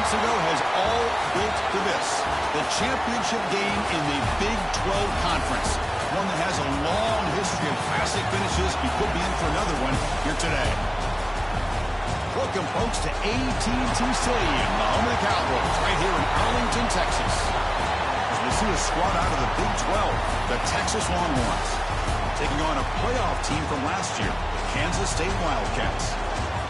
Ago has all built to this, the championship game in the Big 12 Conference, one that has a long history of classic finishes. We could be in for another one here today. Welcome, folks, to AT&T Stadium, the home of the Cowboys, right here in Arlington, Texas. As we see a squad out of the Big 12, the Texas Longhorns, taking on a playoff team from last year, the Kansas State Wildcats.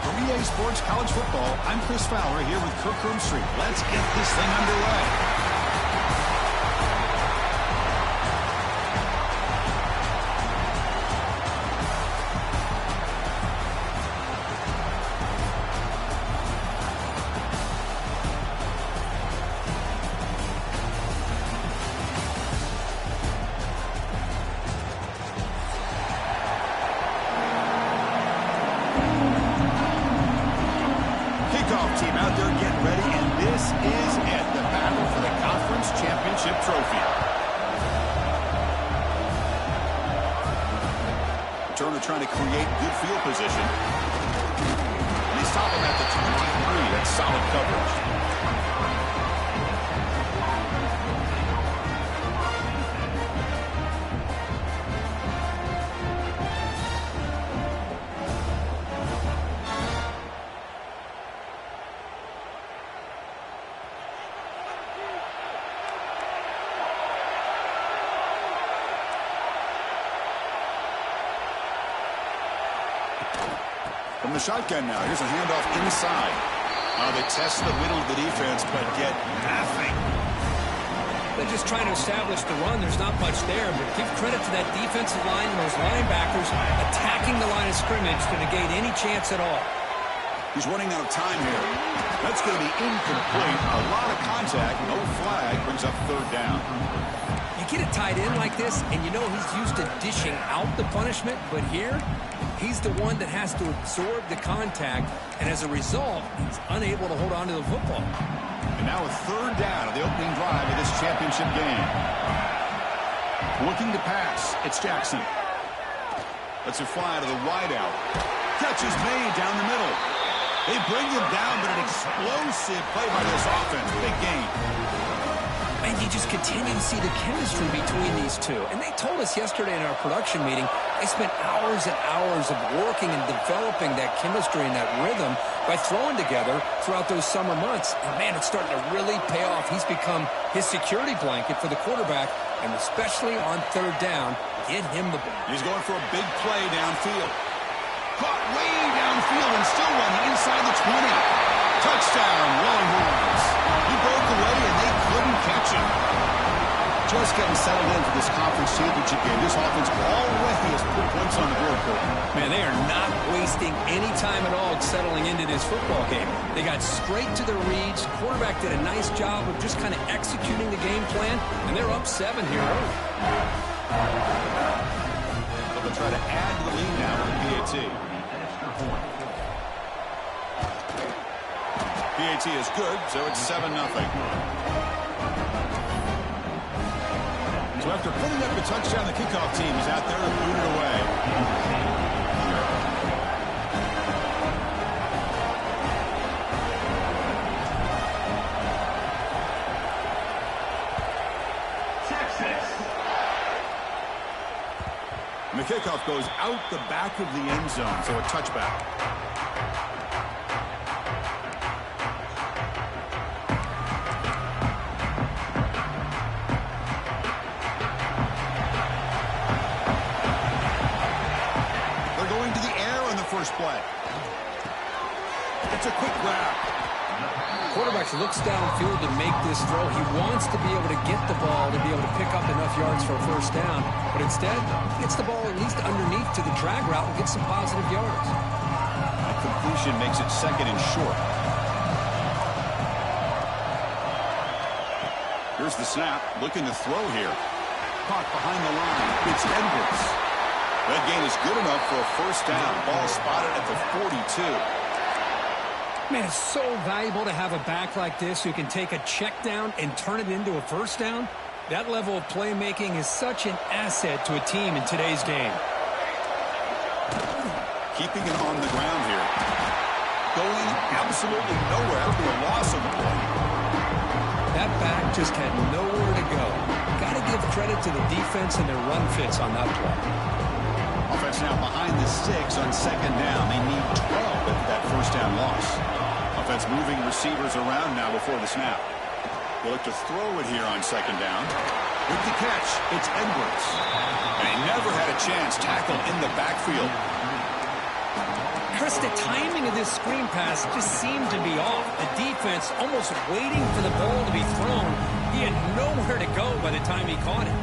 From EA Sports College Football, I'm Chris Fowler here with Kirk Street. Let's get this thing underway. Team out there getting ready, and this is it, the battle for the conference championship trophy. Turner trying to create good field position. And they stop him at the 23. That's solid coverage. From the shotgun now, here's a handoff inside. They test the middle of the defense, but get nothing. They're just trying to establish the run. There's not much there, but give credit to that defensive line and those linebackers attacking the line of scrimmage to negate any chance at all. He's running out of time here. That's going to be incomplete. A lot of contact, no flag, brings up third down. You get it tied in like this, and you know he's used to dishing out the punishment, but here, he's the one that has to absorb the contact, and as a result, he's unable to hold on to the football. And now a third down of the opening drive of this championship game. Looking to pass, it's Jackson. Lets it fly to the wideout. Catch is made down the middle. They bring him down, but an explosive play by this offense. Big gain. And you just continue to see the chemistry between these two. And they told us yesterday in our production meeting, they spent hours and hours of working and developing that chemistry and that rhythm by throwing together throughout those summer months. And, man, it's starting to really pay off. He's become his security blanket for the quarterback, and especially on third down, get him the ball. He's going for a big play downfield. Caught way downfield and still running inside the 20. Touchdown, Longhorns. He broke away and they couldn't catch him. Just getting settled in for this conference championship game. This offense already has put points on the board for them. Man, they are not wasting any time at all settling into this football game. They got straight to their reads. Quarterback did a nice job of just kind of executing the game plan, and they're up 7 here early. They'll try to add to the lead now with the PAT. PAT is good, so it's 7-0. So after putting up a touchdown, the kickoff team is out there to boot it away. And the kickoff goes out the back of the end zone, so a touchback. Play. It's a quick grab. Quarterback looks downfield to make this throw. He wants to be able to get the ball to be able to pick up enough yards for a first down, but instead he gets the ball at least underneath to the drag route and gets some positive yards. That completion makes it 2nd and short. Here's the snap, looking to throw here. Caught behind the line. It's Edwards. That gain is good enough for a first down. Ball spotted at the 42. Man, it's so valuable to have a back like this who can take a check down and turn it into a first down. That level of playmaking is such an asset to a team in today's game. Keeping it on the ground here. Going absolutely nowhere. That would be a loss of the play. That back just had nowhere to go. Got to give credit to the defense and their run fits on that play. Offense now behind the 6 on 2nd down. They need 12 after that first down loss. Offense moving receivers around now before the snap. They look to throw it here on 2nd down. With the catch, it's Edwards. And he never had a chance. Tackled in the backfield. Chris, the timing of this screen pass just seemed to be off. The defense almost waiting for the ball to be thrown. He had nowhere to go by the time he caught it.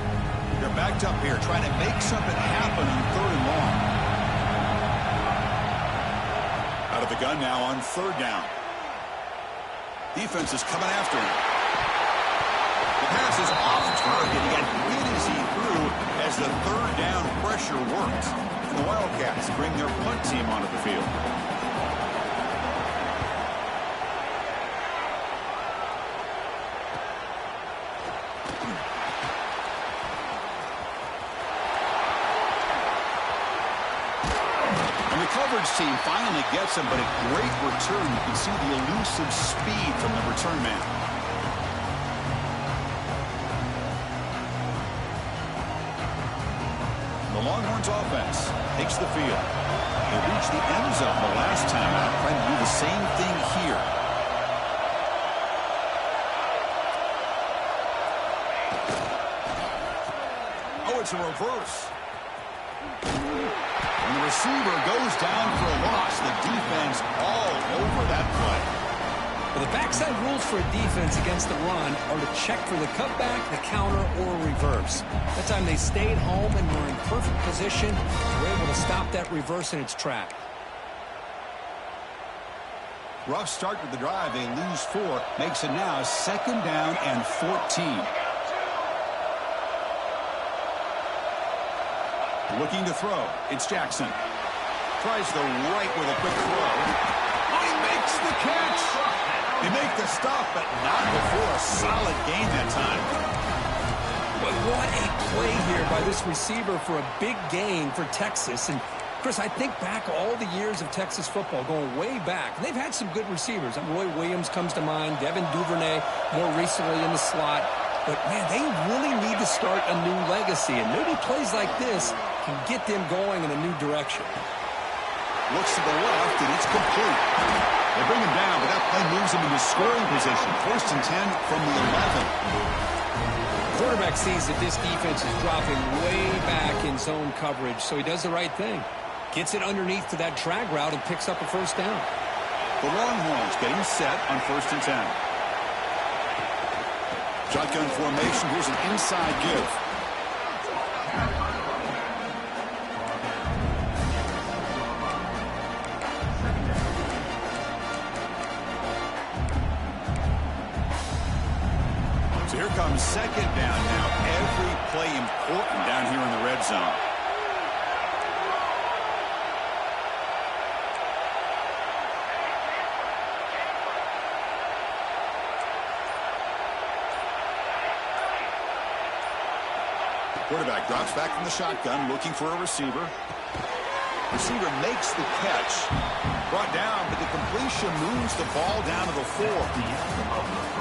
They're backed up here, trying to make something happen on 3rd and long. Out of the gun now on 3rd down. Defense is coming after him. The pass is off target. He got hit as he threw as the 3rd down pressure worked. And the Wildcats bring their punt team onto the field. Coverage team finally gets him, but a great return. You can see the elusive speed from the return man. The Longhorns offense takes the field. They reached the end zone the last time out, trying to do the same thing here. Oh, it's a reverse. And the receiver goes down for a loss. The defense all over that play. Well, the backside rules for a defense against the run are to check for the cutback, the counter, or a reverse. That time they stayed home and were in perfect position. Were able to stop that reverse in its track. Rough start to the drive. They lose 4. Makes it now 2nd down and 14. Looking to throw. It's Jackson. Tries the right with a quick throw. He makes the catch. They make the stop, but not before a solid gain that time. But what a play here by this receiver for a big gain for Texas. And Chris, I think back all the years of Texas football, going way back. They've had some good receivers. Roy Williams comes to mind, Devin Duvernay more recently in the slot. But, man, they really need to start a new legacy. And maybe plays like this can get them going in a new direction. Looks to the left, and it's complete. They bring him down, but that play moves him into scoring position. 1st and 10 from the 11. Quarterback sees that this defense is dropping way back in zone coverage, so he does the right thing. Gets it underneath to that drag route and picks up a 1st down. The Longhorns getting set on 1st and 10. Shotgun formation. Here's an inside give. So here comes 2nd down now. Every play important down here in the red zone. Quarterback drops back from the shotgun, looking for a receiver. Receiver makes the catch. Brought down, but the completion moves the ball down to the 4.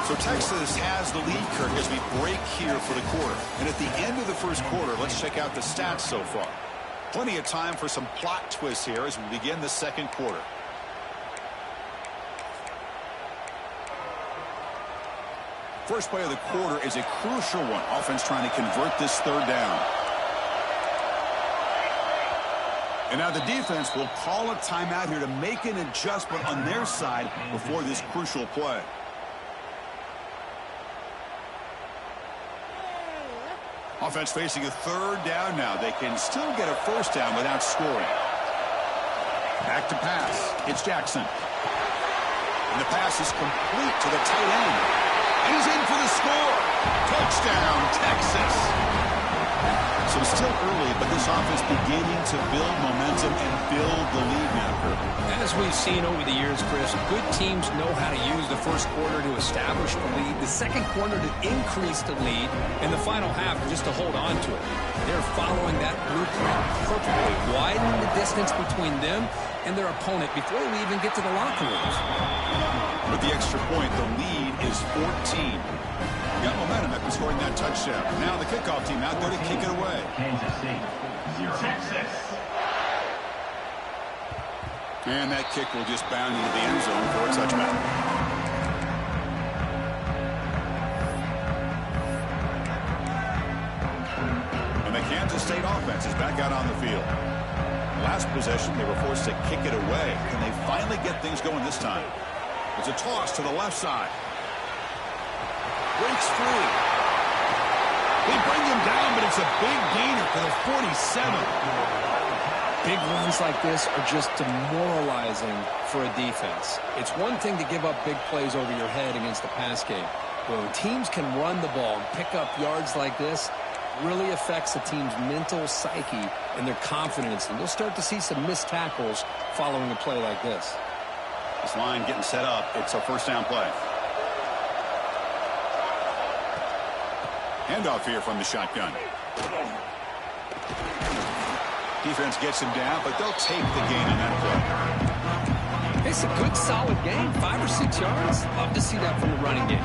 So Texas has the lead, Kirk, as we break here for the quarter. And at the end of the 1st quarter, let's check out the stats so far. Plenty of time for some plot twists here as we begin the 2nd quarter. First play of the quarter is a crucial one. Offense trying to convert this 3rd down. And now the defense will call a timeout here to make an adjustment on their side before this crucial play. Offense facing a 3rd down now. They can still get a 1st down without scoring. Back to pass. It's Jackson. And the pass is complete to the tight end. And he's in for the score. Touchdown, Texas. So still early, but this offense beginning to build momentum and build the lead now. As we've seen over the years, Chris, good teams know how to use the 1st quarter to establish the lead, the 2nd quarter to increase the lead, and the final half just to hold on to it. They're following that blueprint perfectly, widening the distance between them and their opponent before we even get to the locker rooms. With the extra point, the lead is 14. Got momentum after scoring that touchdown. Now the kickoff team out there to kick it away. Kansas City, 0. Texas. And that kick will just bound into the end zone for a touchback. And the Kansas State offense is back out on the field. Last possession, they were forced to kick it away. Can they finally get things going this time? It's a toss to the left side. Breaks free. They bring him down, but it's a big gainer for the 47. Big runs like this are just demoralizing for a defense. It's one thing to give up big plays over your head against the pass game. But when teams can run the ball and pick up yards like this, it really affects the team's mental psyche and their confidence. And you'll start to see some missed tackles following a play like this. This line getting set up. It's a 1st down play. Handoff here from the shotgun. Defense gets him down, but they'll take the gain on that play. It's a good, solid gain, 5 or 6 yards. Love to see that from the running game.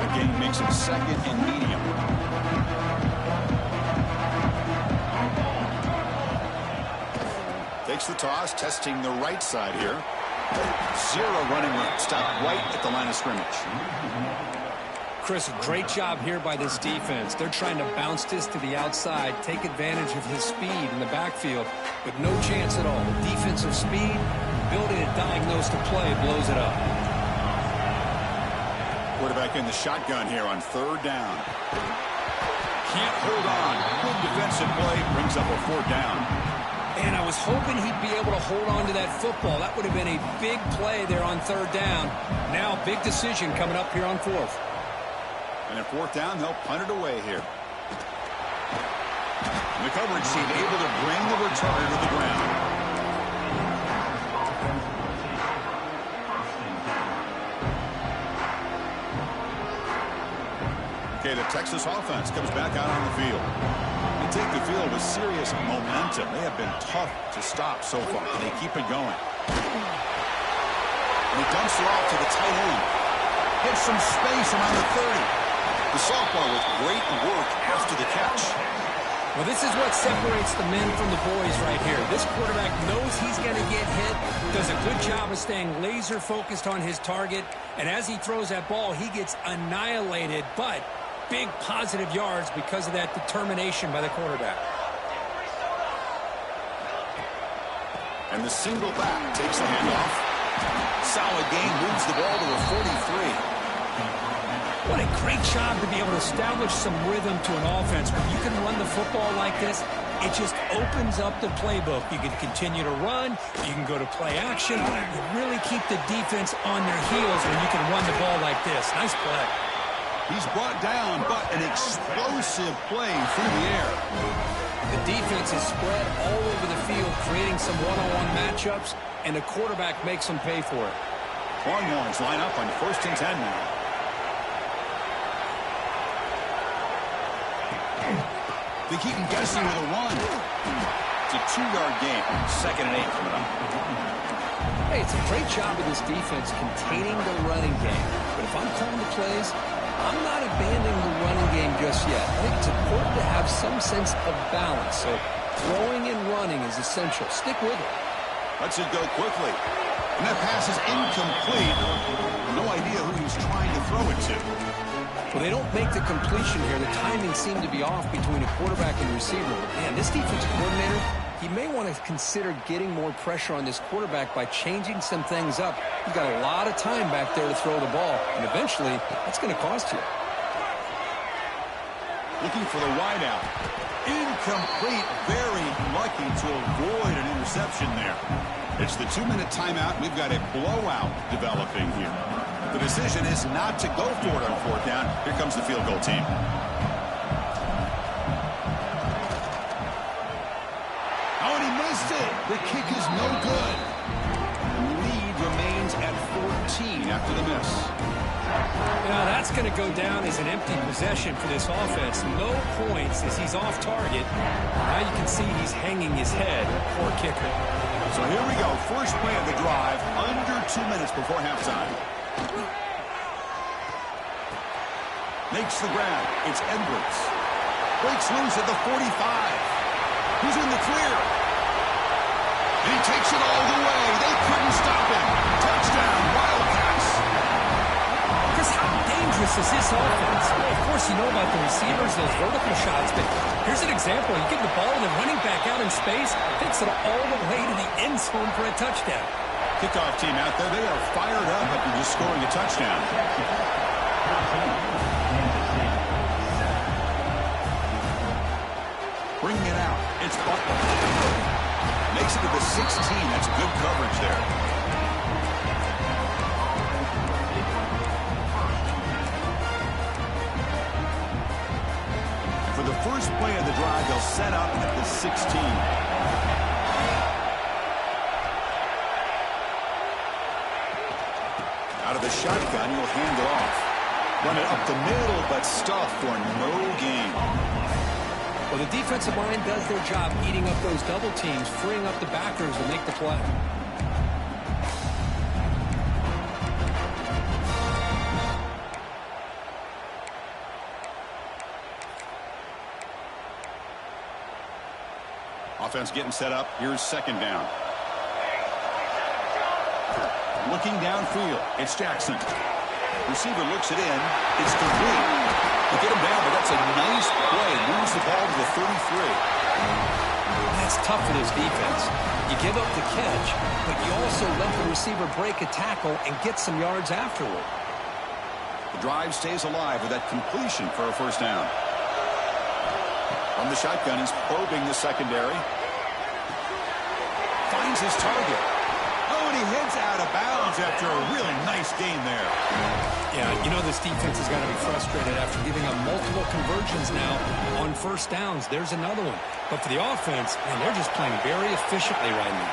That gain makes it 2nd and medium. Takes the toss, testing the right side here. 0 running room. Stop right at the line of scrimmage. Chris, a great job here by this defense. They're trying to bounce this to the outside, take advantage of his speed in the backfield, but no chance at all. The defensive speed, ability to diagnose the play, blows it up. Quarterback in the shotgun here on 3rd down. Can't hold on. Good defensive play, brings up a 4th down. And I was hoping he'd be able to hold on to that football. That would have been a big play there on 3rd down. Now, big decision coming up here on 4th. And at 4th down, they'll punt it away here. The coverage team able to bring the returner to the ground. Okay, the Texas offense comes back out on the field. They take the field with serious momentum. They have been tough to stop so far, and they keep it going. And he dumps it off to the tight end. Gets some space around the 30. The sophomore with great work after the catch. Well, this is what separates the men from the boys right here. This quarterback knows he's going to get hit, does a good job of staying laser focused on his target, and as he throws that ball, he gets annihilated, but big positive yards because of that determination by the quarterback. And the single back takes the handoff. Solid gain, moves the ball to the 43. What a great job to be able to establish some rhythm to an offense. When you can run the football like this, it just opens up the playbook. You can continue to run. You can go to play action. You really keep the defense on their heels when you can run the ball like this. Nice play. He's brought down, but an explosive play through the air. The defense is spread all over the field, creating some one-on-one matchups, and the quarterback makes them pay for it. Longhorns line up on 1st and 10 now. They keep him guessing with a run. It's a 2-yard gain. 2nd and 8 coming up. Hey, it's a great job of this defense containing the running game. But if I'm calling the plays, I'm not abandoning the running game just yet. I think it's important to have some sense of balance. So throwing and running is essential. Stick with it. Lets it go quickly. And that pass is incomplete. No idea who he's trying to throw it to. Well, they don't make the completion here. The timing seemed to be off between a quarterback and receiver. But, man, this defensive coordinator, he may want to consider getting more pressure on this quarterback by changing some things up. He's got a lot of time back there to throw the ball, and eventually that's going to cost you. Looking for the wideout. Incomplete. Very lucky to avoid an interception there. It's the 2-minute timeout. We've got a blowout developing here. The decision is not to go for it on 4th down. Here comes the field goal team. Oh, and he missed it. The kick is no good. Lead remains at 14 after the miss. Now that's going to go down as an empty possession for this offense. No points as he's off target. Now you can see he's hanging his head. Poor kicker. So here we go. First play of the drive. Under 2 minutes before halftime. Makes the grab. It's Edwards. Breaks loose at the 45. He's in the clear. And he takes it all the way. They couldn't stop him. Touchdown, Wildcats. Because how dangerous is this offense? Well, of course, you know about the receivers, those vertical shots, but here's an example. You give the ball and the running back out in space, takes it all the way to the end zone for a touchdown. Kickoff team out there, they are fired up after just scoring a touchdown. Bringing it out, it's Butler. Makes it to the 16, that's good coverage there. And for the first play of the drive, they'll set up at the 16. Out of the shotgun, he'll hand it off. Run it up the middle, but stuffed for no gain. Well, the defensive line does their job eating up those double teams, freeing up the backers to make the play. Offense getting set up. Here's 2nd down. Looking downfield. It's Jackson. Receiver looks it in. It's complete. To get him down, but that's a nice play. Moves the ball to the 33. That's tough for this defense. You give up the catch, but you also let the receiver break a tackle and get some yards afterward. The drive stays alive with that completion for a first down. From the shotgun, he's probing the secondary. Finds his target. Oh, and he heads out of bounds after a really nice game there. Yeah, you know this defense is going to be frustrated after giving up multiple conversions now on first downs. There's another one. But for the offense, man, they're just playing very efficiently right now.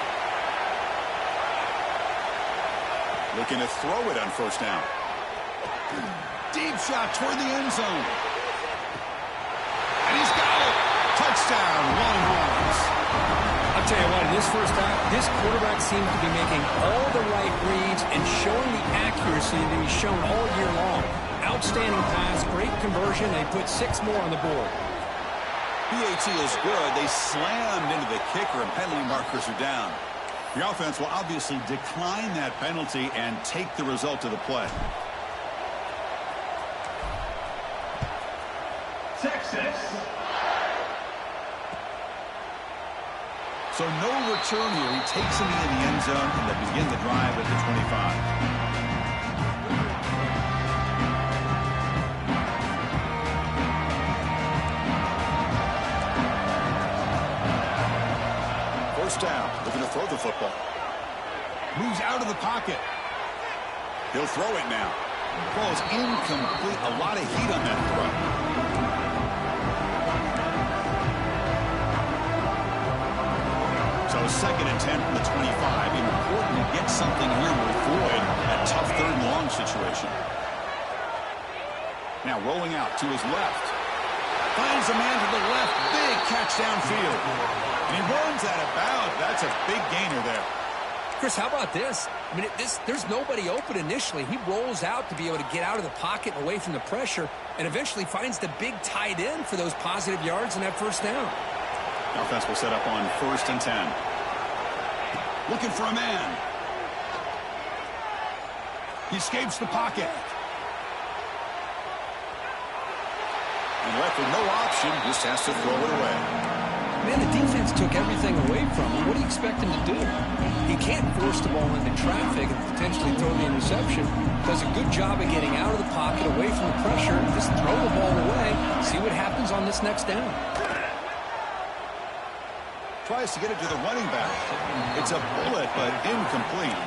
Looking to throw it on first down. Deep shot toward the end zone. And he's got it. Touchdown, Longhorns. I'll tell you what, in this first half, this quarterback seems to be making all the right reads and showing the accuracy that he's shown all year long. Outstanding pass, great conversion. They put 6 more on the board. PAT is good. They slammed into the kicker, and penalty markers are down. The offense will obviously decline that penalty and take the result of the play. Texas. So no return here. He takes him in the end zone, and they begin the drive at the 25. First down. Looking to throw the football. Moves out of the pocket. He'll throw it now. Ball is incomplete. A lot of heat on that throw. So 2nd and 10 from the 25. Important to get something here to avoid a tough 3rd and long situation. Now rolling out to his left. Finds a man to the left. Big catch downfield. And he runs out of bounds. That's a big gainer there. Chris, how about this? I mean, there's nobody open initially. He rolls out to be able to get out of the pocket and away from the pressure and eventually finds the big tight end for those positive yards in that first down. The offense will set up on 1st and 10. Looking for a man. He escapes the pocket. And left with no option, just has to throw it away. Man, the defense took everything away from him. What do you expect him to do? He can't force the ball into traffic and potentially throw the interception. Does a good job of getting out of the pocket, away from the pressure, just throw the ball away, see what happens on this next down. Tries to get it to the running back. It's a bullet, but incomplete.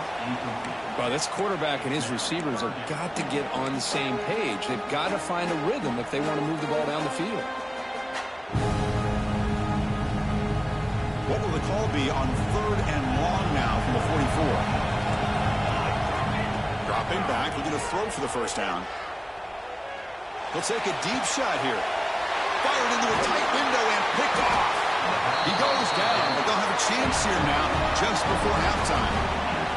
Well, this quarterback and his receivers have got to get on the same page. They've got to find a rhythm if they want to move the ball down the field. What will the call be on 3rd and long now from the 44? Dropping back, looking to throw for the first down. He'll take a deep shot here. Fired into a tight window and picked off. He goes down, but they'll have a chance here now just before halftime.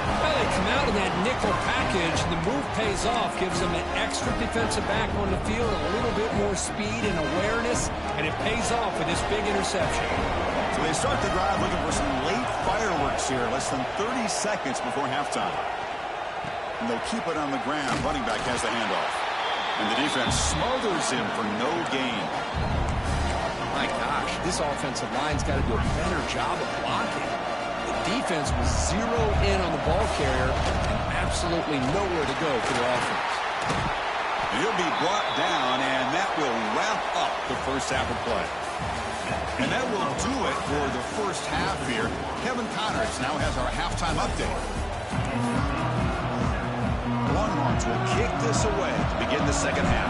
Well, they come out in that nickel package, and the move pays off, gives them an extra defensive back on the field, a little bit more speed and awareness, and it pays off with this big interception. So they start the drive looking for some late fireworks here, less than 30 seconds before halftime. And they'll keep it on the ground. Running back has the handoff. And the defense smothers him for no gain. My gosh, this offensive line's got to do a better job of blocking. The defense was zeroed in on the ball carrier and absolutely nowhere to go for their offense. And he'll be brought down, and that will wrap up the first half of play. And that will do it for the first half here. Kevin Connors now has our halftime update. Longhorns will kick this away to begin the second half.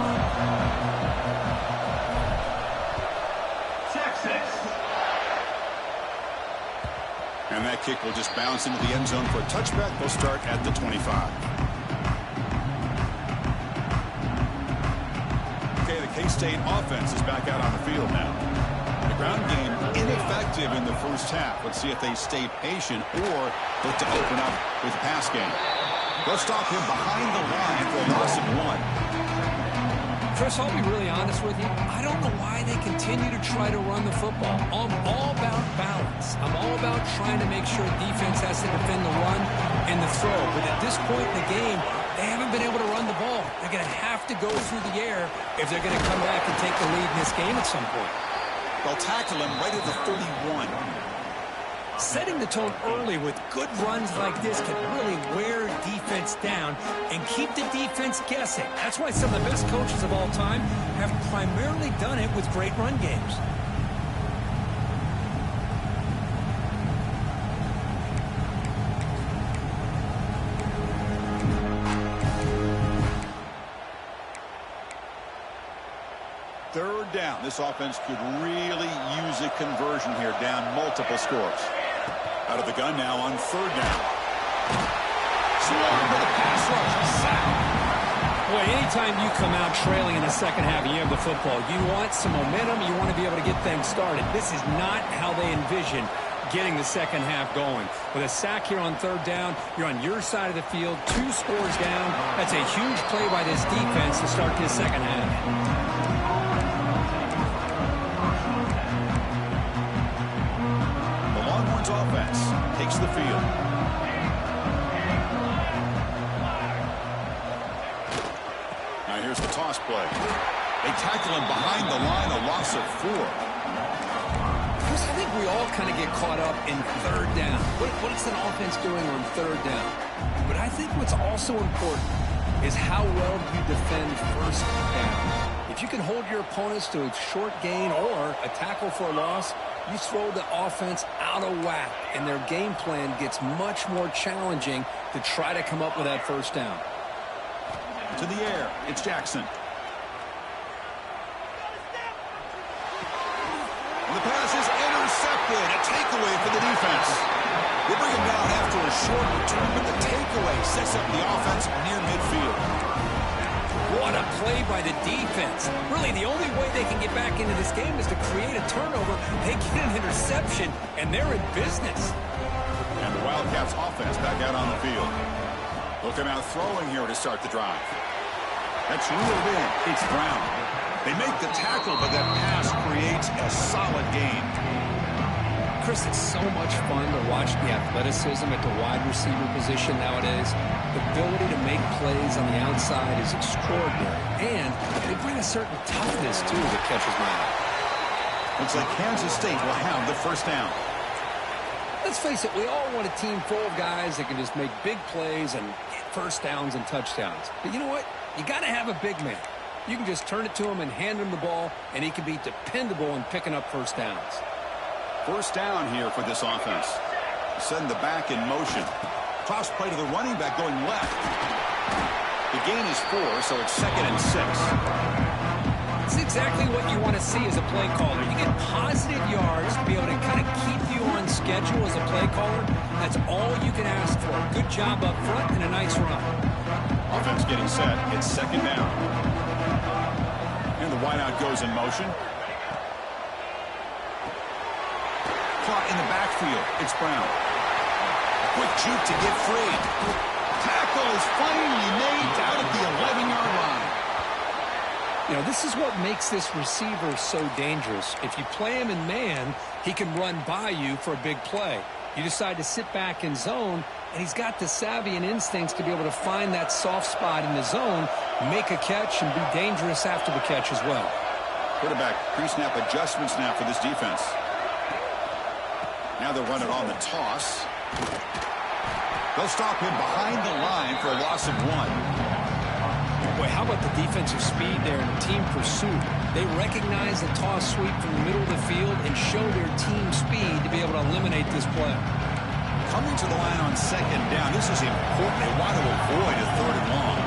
And that kick will just bounce into the end zone for a touchback. They'll start at the 25. Okay, the K-State offense is back out on the field now. The ground game ineffective in the first half. Let's see if they stay patient or look to open up with the pass game. They'll stop him behind the line for a loss of 1. Chris, I'll be really honest with you. I don't know why they continue to try to run the football. I'm all about balance. I'm all about trying to make sure defense has to defend the run and the throw. But at this point in the game, they haven't haven't been able to run the ball. They're going to have to go through the air if they're going to come back and take the lead in this game at some point. They'll tackle him right at the 31. Setting the tone early with good runs like this can really wear defense down and keep the defense guessing. That's why some of the best coaches of all time have primarily done it with great run games. Third down. This offense could really use a conversion here, down multiple scores. Out of the gun now on third down. Swarm with a pass rush. Sack. Boy, anytime you come out trailing in the second half and you have the football, you want some momentum. You want to be able to get things started. This is not how they envision getting the second half going. With a sack here on third down, you're on your side of the field, 2 scores down. That's a huge play by this defense to start this second half. Offense takes the field. Now here's the toss play. They tackle him behind the line, a loss of 4. Chris, I think we all kind of get caught up in third down. What is an offense doing on third down? But I think what's also important is how well you defend first down. If you can hold your opponents to a short gain or a tackle for a loss, you throw the offense out of whack, and their game plan gets much more challenging to try to come up with that first down. To the air, it's Jackson. And the pass is intercepted. A takeaway for the defense. They bring him down after a short return, but the takeaway sets up the offense near midfield. What a play by the defense. Really, the only way they can get back into this game is to create a turnover. They get an interception, and they're in business. And the Wildcats offense back out on the field. Looking out throwing here to start the drive. That's reeled in. It's Brown. They make the tackle, but that pass creates a solid gain. Chris, it's so much fun to watch the athleticism at the wide receiver position nowadays. The ability to make plays on the outside is extraordinary. And they bring a certain toughness, too, that catches my eye. Looks like Kansas State will have the first down. Let's face it, we all want a team full of guys that can just make big plays and get first downs and touchdowns. But you know what? You got to have a big man. You can just turn it to him and hand him the ball, and he can be dependable in picking up first downs. First down here for this offense. Send the back in motion. Toss play to the running back going left. The gain is 4, so it's 2nd and 6. It's exactly what you want to see as a play caller. You get positive yards to be able to kind of keep you on schedule as a play caller. That's all you can ask for. Good job up front and a nice run. Offense getting set. It's 2nd down. And the wideout goes in motion. Caught in the backfield. It's Brown. Quick juke to get free. Tackle is finally made down at the 11-yard line. You know, this is what makes this receiver so dangerous. If you play him in man, he can run by you for a big play. You decide to sit back in zone, and he's got the savvy and instincts to be able to find that soft spot in the zone, make a catch, and be dangerous after the catch as well. Quarterback pre-snap adjustment snap for this defense. Now they'll run it on the toss. They'll stop him behind the line for a loss of 1. Boy, how about the defensive speed there and team pursuit? They recognize the toss sweep from the middle of the field and show their team speed to be able to eliminate this play. Coming to the line on 2nd down. This is important. They want to avoid a 3rd and long.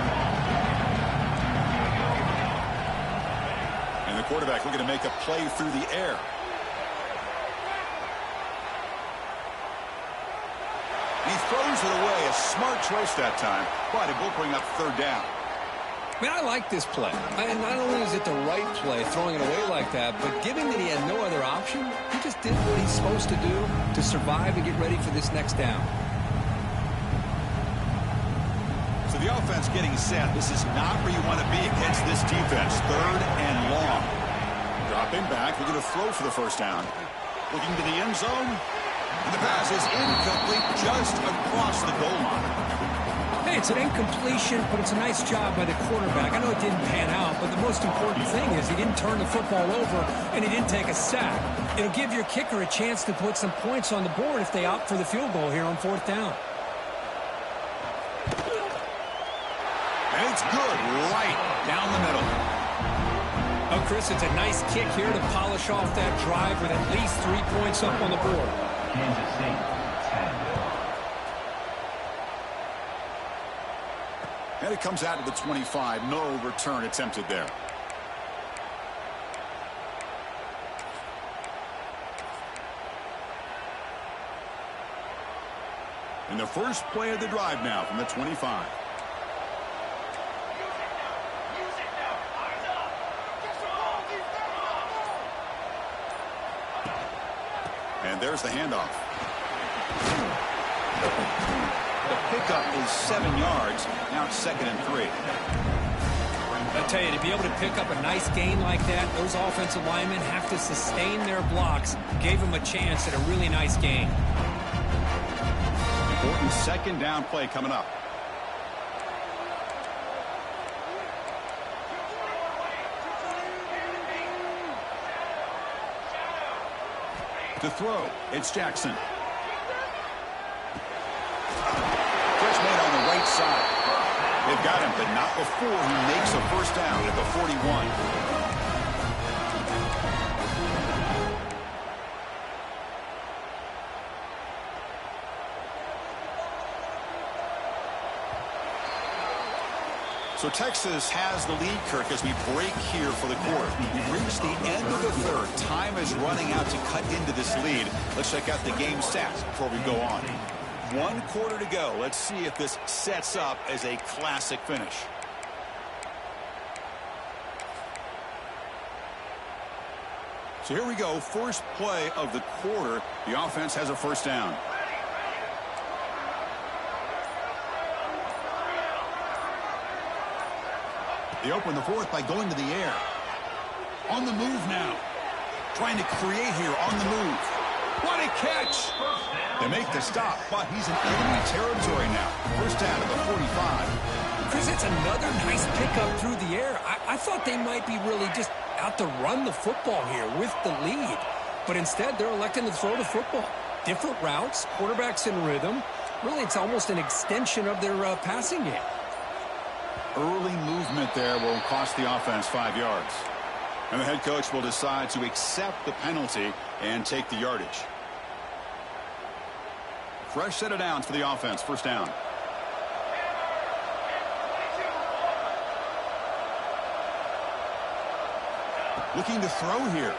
And the quarterback looking to make a play through the air. He throws it away. A smart choice that time, but it will bring up 3rd down. Man, I like this play. And not only is it the right play, throwing it away like that, but given that he had no other option, he just did what he's supposed to do to survive and get ready for this next down. So the offense getting set. This is not where you want to be against this defense. 3rd and long. Dropping back. We're going to throw for the first down. Looking to the end zone. And the pass is incomplete just across the goal line. Hey, it's an incompletion, but it's a nice job by the quarterback. I know it didn't pan out, but the most important thing is he didn't turn the football over and he didn't take a sack. It'll give your kicker a chance to put some points on the board if they opt for the field goal here on 4th down. And it's good, right down the middle. Oh, Chris, it's a nice kick here to polish off that drive with at least 3 points up on the board. Kansas City, 10. And it comes out to the 25. No return attempted there. And the first play of the drive now from the 25. And there's the handoff. The pickup is 7 yards. Now it's 2nd and 3. I'll tell you, to be able to pick up a nice gain like that, those offensive linemen have to sustain their blocks. Gave them a chance at a really nice gain. Important 2nd down play coming up. To throw, it's Jackson. Catch made on the right side. They've got him, but not before he makes a first down at the 41. So Texas has the lead, Kirk, as we break here for the quarter. We've reached the end of the 3rd. Time is running out to cut into this lead. Let's check out the game stats before we go on. 1 quarter to go. Let's see if this sets up as a classic finish. So here we go. First play of the quarter. The offense has a first down. They open the 4th by going to the air. On the move now. Trying to create here on the move. What a catch! They make the stop, but he's in enemy territory now. First down at the 45. Chris, it's another nice pickup through the air. I thought they might be really just out to run the football here with the lead. But instead, they're electing to throw the football. Different routes, quarterbacks in rhythm. Really, it's almost an extension of their passing game. Early movement there will cost the offense 5 yards. And the head coach will decide to accept the penalty and take the yardage. Fresh set of downs for the offense. First down. Looking to throw here.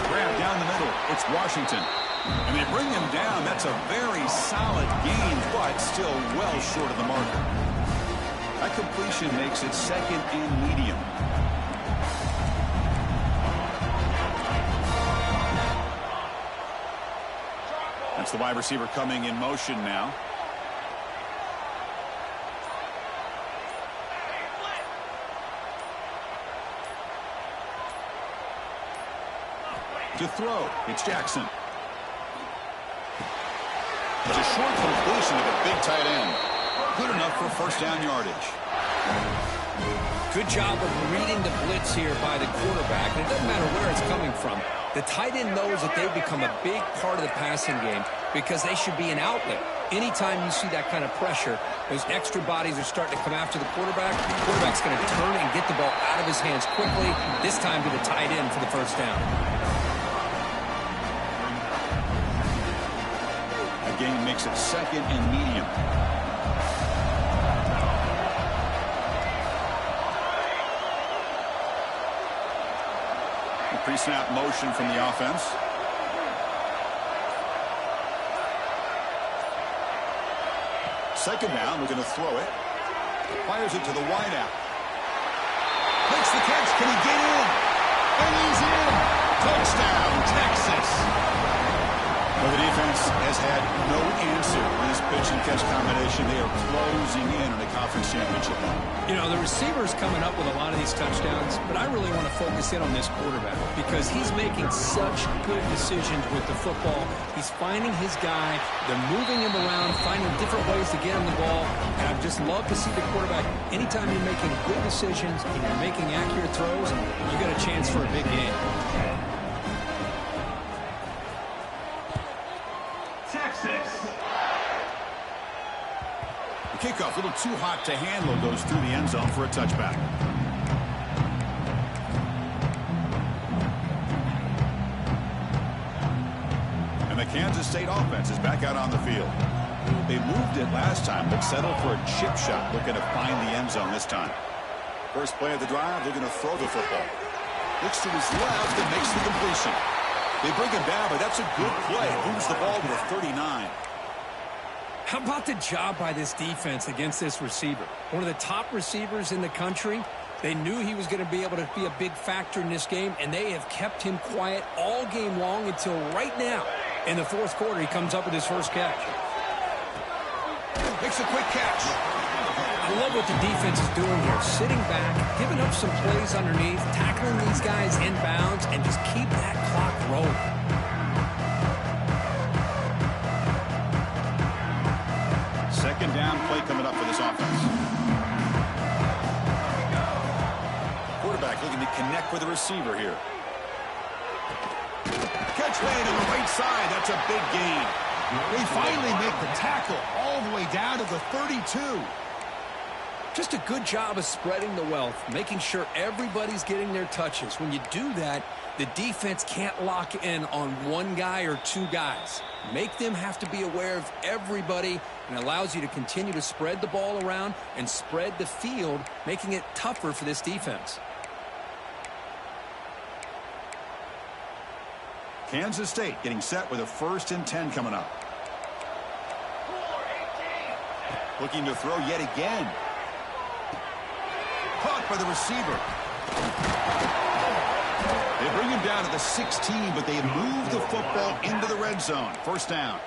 Grab down the middle. It's Washington. And they bring him down. That's a very solid gain, but still well short of the marker. That completion makes it 2nd and medium. That's the wide receiver coming in motion now. To throw, it's Jackson. It's a short completion to the big tight end. Good enough for first down yardage. Good job of reading the blitz here by the quarterback. And it doesn't matter where it's coming from. The tight end knows that they've become a big part of the passing game because they should be an outlet. Anytime you see that kind of pressure, those extra bodies are starting to come after the quarterback. The quarterback's going to turn and get the ball out of his hands quickly, this time to the tight end for the first down. Gain makes it 2nd and medium. A pre-snap motion from the offense. Second down, we're going to throw it. Fires it to the wideout. Makes the catch. Can he get in? And he's in. Touchdown, Texas. Well, the defense has had no answer in this pitch and catch combination. They are closing in on the conference championship. You know, the receiver's coming up with a lot of these touchdowns, but I really want to focus in on this quarterback because he's making such good decisions with the football. He's finding his guy. They're moving him around, finding different ways to get him the ball. And I just love to see the quarterback. Anytime you're making good decisions and you're making accurate throws, you got a chance for a big game. The kickoff, a little too hot to handle, goes through the end zone for a touchback. And the Kansas State offense is back out on the field. They moved it last time, but settled for a chip shot, looking to find the end zone this time. First play of the drive, looking to throw the football. Looks to his left and makes the completion. They bring him down, but that's a good play. Moves the ball to the 39. How about the job by this defense against this receiver? One of the top receivers in the country. They knew he was going to be able to be a big factor in this game, and they have kept him quiet all game long until right now. In the fourth quarter, he comes up with his first catch. Makes a quick catch. I love what the defense is doing here. Sitting back, giving up some plays underneath, tackling these guys inbounds, and just keep that clock rolling. Second down play coming up for this offense. Quarterback looking to connect with the receiver here. Catch made on the right side. That's a big gain. They finally make the tackle all the way down to the 32. Just a good job of spreading the wealth, making sure everybody's getting their touches. When you do that, the defense can't lock in on one guy or two guys. Make them have to be aware of everybody, and allows you to continue to spread the ball around and spread the field, making it tougher for this defense. Kansas State getting set with a 1st and 10 coming up. Looking to throw yet again. Caught by the receiver. They bring him down to the 16, but they move the football into the red zone. First down.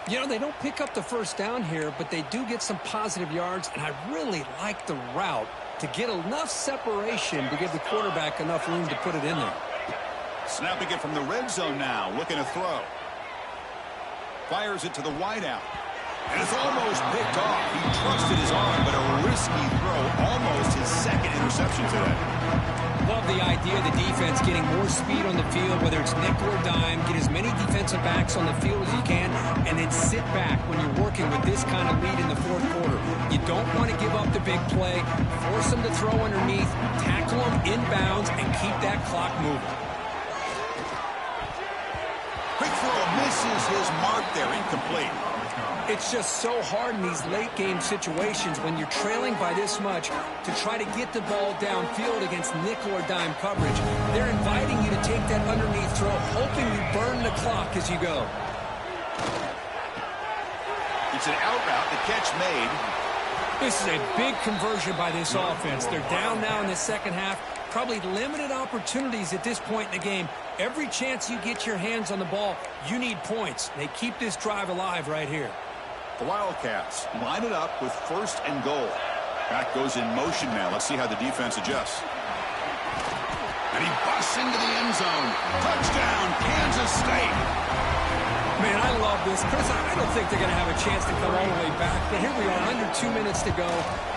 You know, they don't pick up the first down here, but they do get some positive yards, and I really like the route to get enough separation to give the quarterback enough room to put it in there. Snapping it from the red zone now, looking to throw. Fires it to the wideout. And it's almost picked off. He trusted his arm, but a risky throw. Almost his second interception today. Love the idea of the defense getting more speed on the field, whether it's nickel or dime. Get as many defensive backs on the field as you can, and then sit back when you're working with this kind of lead in the fourth quarter. You don't want to give up the big play. Force them to throw underneath, tackle them inbounds, and keep that clock moving. Quick throw misses his mark there, incomplete. It's just so hard in these late-game situations when you're trailing by this much to try to get the ball downfield against nickel or dime coverage. They're inviting you to take that underneath throw, hoping you burn the clock as you go. It's an out route, the catch made. This is a big conversion by this offense. They're down now in the second half. Probably limited opportunities at this point in the game. Every chance you get your hands on the ball, you need points. They keep this drive alive right here. The Wildcats line it up with 1st and goal. Back goes in motion now. Let's see how the defense adjusts. And he busts into the end zone. Touchdown, Kansas State. Man, I love this. Chris, I don't think they're going to have a chance to come all the way back. But here we are, under 2 minutes to go,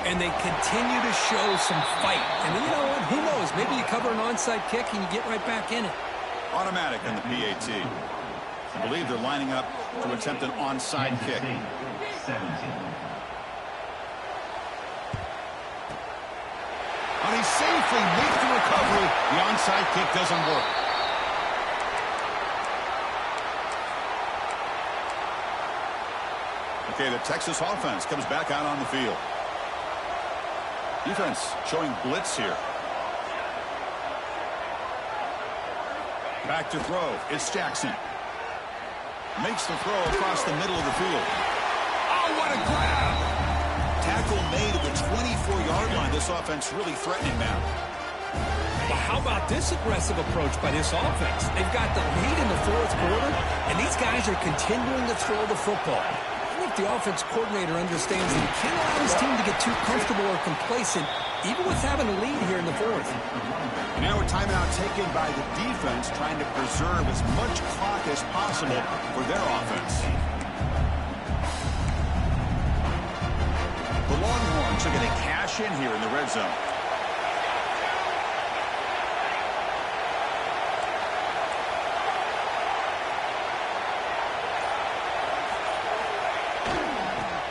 and they continue to show some fight. And then, you know what? Who knows? Maybe you cover an onside kick and you get right back in it. Automatic on the PAT. I believe they're lining up to attempt an onside kick. 17. And he safely makes the recovery. The onside kick doesn't work. Okay, the Texas offense comes back out on the field. Defense showing blitz here. Back to throw. It's Jackson. Makes the throw across the middle of the field. Oh, what a grab! Tackle made at the 24-yard line. This offense really threatening now. Well, how about this aggressive approach by this offense? They've got the lead in the fourth quarter, and these guys are continuing to throw the football. I think the offense coordinator understands that he can't allow his team to get too comfortable or complacent, even with having a lead here in the fourth. And now a timeout taken by the defense, trying to preserve as much clock as possible for their offense. The Longhorns are going to cash in here in the red zone.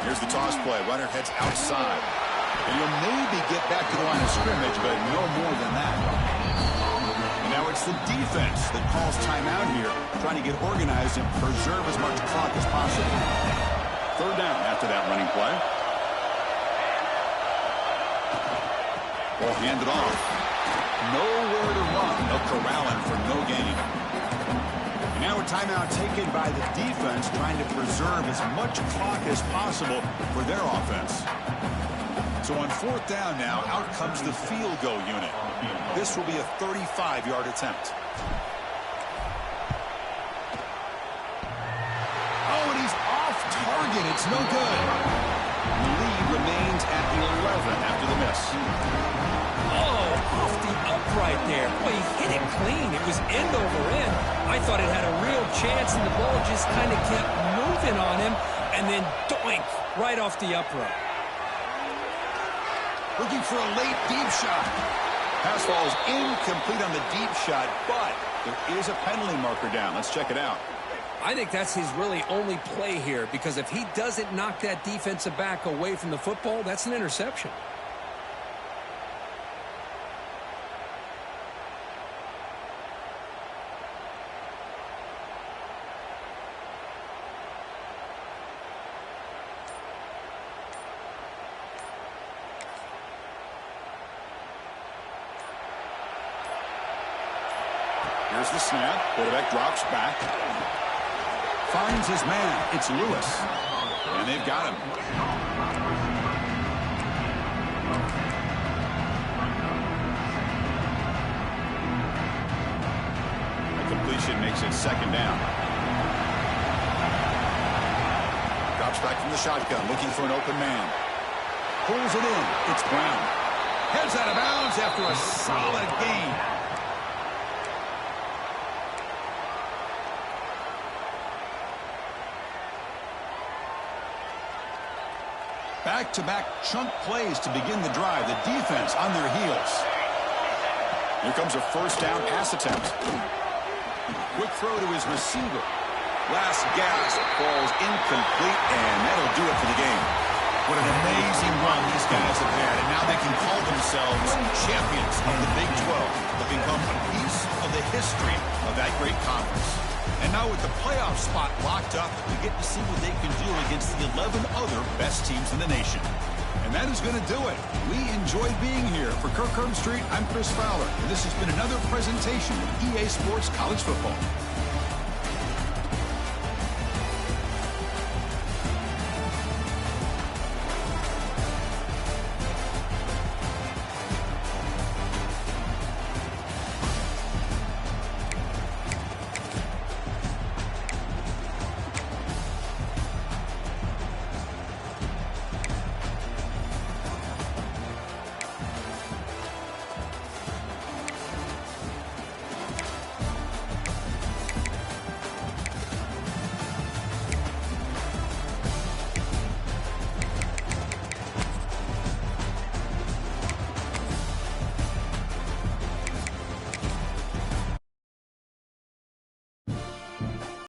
Here's the toss play. Runner heads outside. And he'll maybe get back to the line of scrimmage, but no more than that. And now it's the defense that calls timeout here, trying to get organized and preserve as much clock as possible. Third down after that running play. Ball handed off. Nowhere to run. They'll corral him for no gain. And now a timeout taken by the defense, trying to preserve as much clock as possible for their offense. So on fourth down now, out comes the field goal unit. This will be a 35-yard attempt. Oh, and he's off target. It's no good. The lead remains at 11 after the miss. Oh, off the upright there. Boy, he hit it clean. It was end over end. I thought it had a real chance, and the ball just kind of kept moving on him, and then doink, right off the upright. Looking for a late deep shot. Pass ball is incomplete on the deep shot, but there is a penalty marker down. Let's check it out. I think that's his really only play here, because if he doesn't knock that defensive back away from the football, that's an interception. Here's the snap. Quarterback drops back. Finds his man. It's Lewis. And they've got him. A completion makes it second down. Drops back from the shotgun, looking for an open man. Pulls it in. It's Brown. Heads out of bounds after a solid gain. Back-to-back chunk plays to begin the drive. The defense on their heels. Here comes a first down pass attempt. Quick throw to his receiver. Last gasp, falls incomplete, and that'll do it for the game. What an amazing run these guys have had, and now they can call themselves champions of the Big 12. They've become a piece of the history of that great conference. And now with the playoff spot locked up, we get to see what they can do against the 11 other best teams in the nation. And that is going to do it. We enjoyed being here. For Kirk Herbstreit, I'm Chris Fowler, and this has been another presentation of EA Sports College Football.